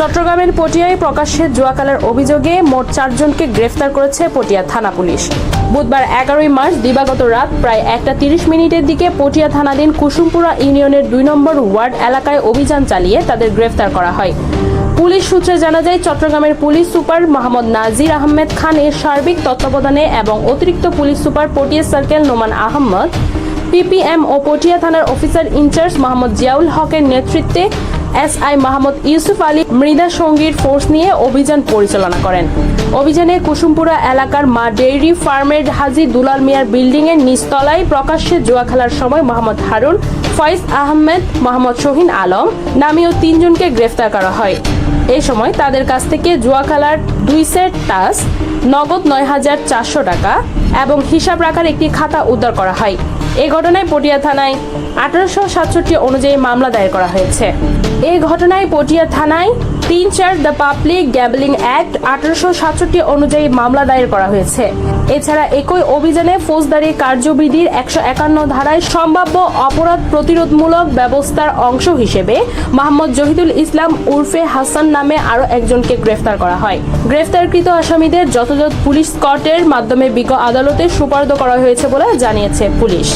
চট্টগ্রামের পটিয়ায় প্রকাশ্যে জুয়া খেলার অভিযোগে মোট 4 জনকে গ্রেফতার করেছে পটিয়া থানা পুলিশ। বুধবার 11 মার্চ দিবাগত রাত প্রায় 1:30 দিকে পটিয়া থানাধীন কুসুমপুরা ইউনিয়নের 2 নম্বর ওয়ার্ড এলাকায় অভিযান চালিয়ে তাদের গ্রেফতার করা হয়। পুলিশ সূত্রে জানা যায়, চট্টগ্রামের পুলিশ সুপার মোহাম্মদ নাজির আহমেদ খানের সার্বিক তত্ত্বাবধানে এবং অতিরিক্ত police super Patiya circle Noman Ahmad, PPM ও পটিয়া থানার অফিসার ইনচার্জ মোহাম্মদ জিয়াউল হকের নেতৃত্বে এসআই মোহাম্মদ ইউসুফ আলী মৃদা সঙ্গীর ফোর্স নিয়ে অভিযান পরিচালনা করেন। অভিযানে কুসুমপুরা এলাকার মা ডেইরি ফার্মের হাজী দুলাল মিয়ার বিল্ডিং এর নিচতলায় প্রকাশ্যে জুয়া খেলার সময় মোহাম্মদ হারুন, ফয়েজ আহমেদ, মোহাম্মদ শহীন আলম নামীয় 3 জনকে গ্রেফতার করা হয়। এই সময় তাদের কাছ থেকে জুয়া খেলার 2 সেট টাস, নগদ 9,400 টাকা এবং হিসাব রাখার একটি খাতা উদ্ধার করা হয়। এই ঘটনায় পটিয়া থানায় 1867 অনুযায়ী মামলা দায়ের করা হয়েছে। এই ঘটনায় পটিয়া থানায় 3-4 দ্য পাবলিক গ্যাম্বলিং অ্যাক্ট 1867 অনুযায়ী মামলা দায়ের করা হয়েছে। এছাড়া একই অভিযানে ফৌজদারি কার্যবিধির 151 ধারায় সম্ভাব্য অপরাধ প্রতিরোধমূলক ব্যবস্থার অংশ হিসেবে মোহাম্মদ জহিদুল ইসলাম উর্ফে হাসান নামে আরও একজনকে গ্রেফতার করা হয়। গ্রেফতারকৃত আসামিদের যথাযথ পুলিশ স্কটের মাধ্যমে বিজ্ঞ আদালতে সুপার্দ করা হয়েছে বলে জানিয়েছে পুলিশ।